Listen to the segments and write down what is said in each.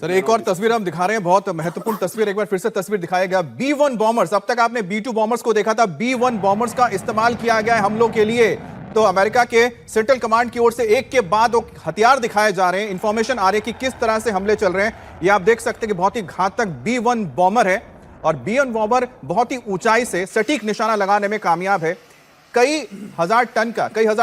Sir एक और तस्वीर हम दिखा रहे हैं, बहुत महत्वपूर्ण तस्वीर, एक बार फिर से तस्वीर दिखाया गया। B-1 बॉम्बर्स, अब तक आपने B-2 बॉम्बर्स को देखा था, B-1 बॉम्बर्स का इस्तेमाल किया गया है हमलों के लिए। तो अमेरिका के सेंट्रल कमांड की ओर से एक के बाद एक हथियार दिखाए जा रहे हैं, इंफॉर्मेशन आ रही है कि किस तरह से हमले चल रहे हैं। ये आप देख सकते हैं कि बहुत ही घातक B-1 बॉम्बर है और B-1 बॉम्बर बहुत ही ऊंचाई से सटीक निशाना लगाने में कामयाब है। कई हजार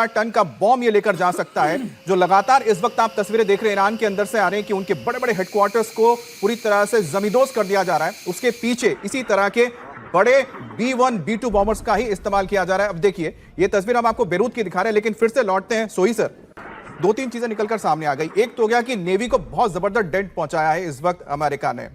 टन का बॉम्ब ये लेकर जा सकता है, जो लगातार इस वक्त आप तस्वीरें देख रहे हैं ईरान के अंदर से आ रहे हैं कि उनके बड़े बड़े हेडक्वार्टर्स को पूरी तरह से जमींदोज कर दिया जा रहा है। उसके पीछे इसी तरह के बड़े B-1 B-2 बॉम्बर्स का ही इस्तेमाल किया जा रहा है। अब देखिए ये तस्वीर हम आपको बेरूत की दिखा रहे हैं, लेकिन फिर से लौटते हैं सोही सर। दो तीन चीजें निकलकर सामने आ गई। एक तो हो गया कि नेवी को बहुत जबरदस्त डेंट पहुंचाया है इस वक्त अमेरिका ने।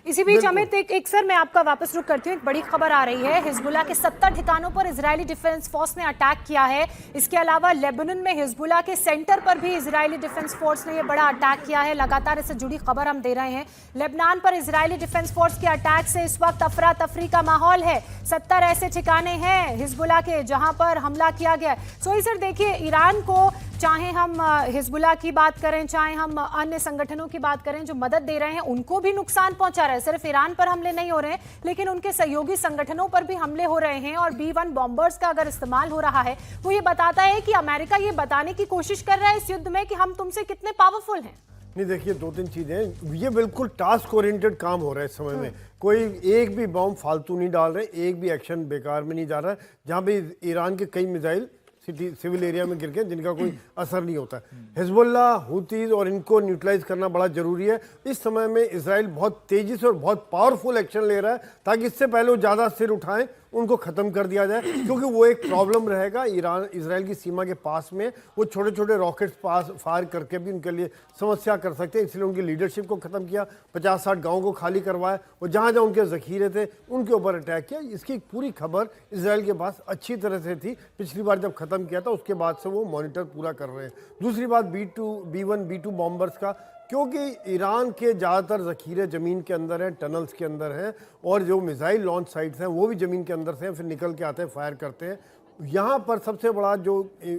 इसी बीच अमित एक सर मैं आपका वापस रुक करती हूँ। एक बड़ी खबर आ रही है, हिजबुल्लाह के 70 ठिकानों पर इजरायली डिफेंस फोर्स ने अटैक किया है। इसके अलावा लेबनान में हिजबुल्लाह के सेंटर पर भी इजरायली डिफेंस फोर्स ने ये बड़ा अटैक किया है। लगातार इससे जुड़ी खबर हम दे रहे हैं। लेबनान पर इजरायली डिफेंस फोर्स के अटैक से इस वक्त अफरा तफरी का माहौल है। 70 ऐसे ठिकाने हैं हिजबुल्लाह के जहां पर हमला किया गया। सोही सर देखिए, ईरान को चाहे हम हिजबुल्लाह की बात करें, चाहे हम अन्य संगठनों की बात करें जो मदद दे रहे हैं, उनको भी नुकसान पहुंचा रहा है। सिर्फ ईरान पर हमले नहीं हो रहे हैं, लेकिन उनके सहयोगी संगठनों पर भी हमले हो रहे हैं। और B-1 बॉम्बर्स का अगर इस्तेमाल हो रहा है, वो ये बताता है कि अमेरिका ये बताने की कोशिश कर रहा है इस युद्ध में कि हम तुमसे कितने पावरफुल हैं। नहीं देखिए, दो तीन चीजें, ये बिल्कुल टास्क ओरिएंटेड काम हो रहा है इस समय में। कोई एक भी बॉम्ब फालतू नहीं डाल रहे, एक भी एक्शन बेकार में नहीं जा रहा है। जहां भी ईरान के कई मिसाइल सिविल एरिया में गिर गए जिनका कोई असर नहीं होता है। हिजबुल्लाह, हुतीज और इनको न्यूट्रलाइज करना बड़ा जरूरी है। इस समय में इजराइल बहुत तेजी से और बहुत पावरफुल एक्शन ले रहा है ताकि इससे पहले वो ज़्यादा सिर उठाएं, उनको ख़त्म कर दिया जाए, क्योंकि वो एक प्रॉब्लम रहेगा इजराइल की सीमा के पास में। वो छोटे छोटे रॉकेट्स पास फायर करके भी उनके लिए समस्या कर सकते हैं, इसलिए उनकी लीडरशिप को ख़त्म किया, 50-60 गाँव को खाली करवाया और जहाँ जहाँ उनके ज़खीरे थे उनके ऊपर अटैक किया। इसकी पूरी खबर इजराइल के पास अच्छी तरह से थी। पिछली बार जब ख़त्म किया था उसके बाद से वो मॉनिटर पूरा कर रहे हैं। दूसरी बात B-1 B-2 बॉम्बर्स का, क्योंकि ईरान के ज़्यादातर ज़खीरे ज़मीन के अंदर हैं, टनल्स के अंदर हैं, और जो मिसाइल लॉन्च साइट्स हैं वो भी ज़मीन के अंदर से हैं, फिर निकल के आते हैं, फायर करते हैं। यहाँ पर सबसे बड़ा जो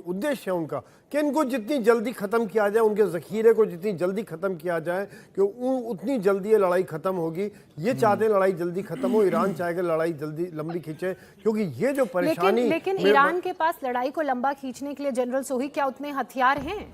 उद्देश्य है उनका कि इनको जितनी जल्दी ख़त्म किया जाए, उनके ज़खीरे को जितनी जल्दी ख़त्म किया जाए कि उतनी जल्दी ये लड़ाई ख़त्म होगी। ये चाहते हैं लड़ाई जल्दी ख़त्म हो, ईरान चाहेगा लड़ाई जल्दी लंबी खींचे, क्योंकि ये जो परेशानी लेकिन ईरान के पास लड़ाई को लंबा खींचने के लिए जनरल सोही क्या उतने हथियार हैं?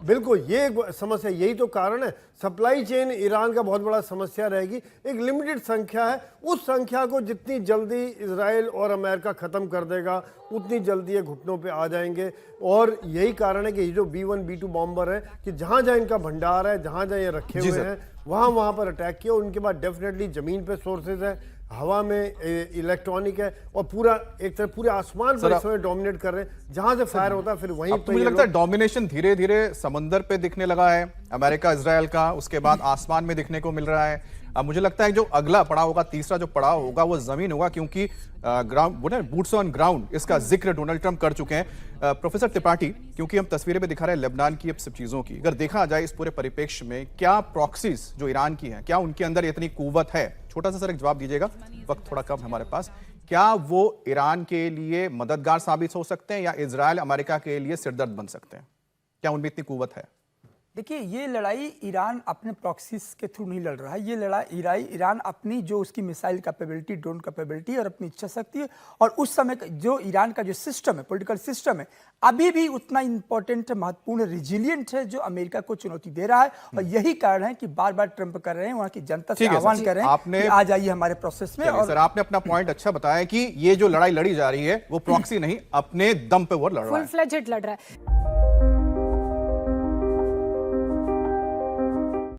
बिल्कुल, ये एक समस्या, यही तो कारण है। सप्लाई चेन ईरान का बहुत बड़ा समस्या रहेगी। एक लिमिटेड संख्या है, उस संख्या को जितनी जल्दी इजराइल और अमेरिका ख़त्म कर देगा उतनी जल्दी ये घुटनों पे आ जाएंगे। और यही कारण है कि ये जो B-1 B-2 बॉम्बर है कि जहाँ जहाँ इनका भंडार है, जहाँ जहाँ ये रखे हुए हैं, वहाँ पर अटैक किया। उनके बाद डेफिनेटली ज़मीन पे सोर्सेज है, हवा में इलेक्ट्रॉनिक है, और पूरा एक तरह पूरे आसमान पर इस समय डोमिनेट कर रहे हैं। जहां से फायर होता है फिर वहीं तो मुझे लगता है डोमिनेशन धीरे धीरे समंदर पे दिखने लगा है अमेरिका इजराइल का, उसके बाद आसमान में दिखने को मिल रहा है। अब मुझे लगता है जो अगला पड़ाव होगा, तीसरा जो पड़ाव होगा वो जमीन होगा, क्योंकि बूट्स ऑन ग्राउंड इसका जिक्र डोनाल्ड ट्रंप कर चुके हैं। प्रोफेसर त्रिपाठी, क्योंकि हम तस्वीरें में दिखा रहे हैं लेबनान की अब सब चीजों की, अगर देखा जाए इस पूरे परिप्रेक्ष्य में, क्या प्रॉक्सीज जो ईरान की हैं, क्या उनके अंदर इतनी कुव्वत है? छोटा सा सर एक जवाब दीजिएगा, वक्त थोड़ा कम हमारे पास। क्या वो ईरान के लिए मददगार साबित हो सकते हैं या इजराइल अमेरिका के लिए सिरदर्द बन सकते हैं? क्या उनमें इतनी कुव्वत है? देखिए, ये लड़ाई ईरान अपने प्रॉक्सीज के थ्रू नहीं लड़ रहा है। ये लड़ाई ईरान अपनी जो उसकी मिसाइल कैपेबिलिटी, ड्रोन कैपेबिलिटी और अपनी इच्छा शक्ति है, और उस समय जो ईरान का जो सिस्टम है, पॉलिटिकल सिस्टम है, अभी भी उतना इंपॉर्टेंट, महत्वपूर्ण, रिजिलियंट है जो अमेरिका को चुनौती दे रहा है। और यही कारण है कि बार बार ट्रंप कर रहे हैं, वहाँ की जनता से आह्वान कर रहे हैं कि आ जाइए हमारे प्रोसेस में। और सर आपने अपना पॉइंट अच्छा बताया कि ये जो लड़ाई लड़ी जा रही है वो प्रॉक्सी नहीं, अपने दम पे वो लड़ रहा है, फुल फ्लेजेड लड़ रहा है।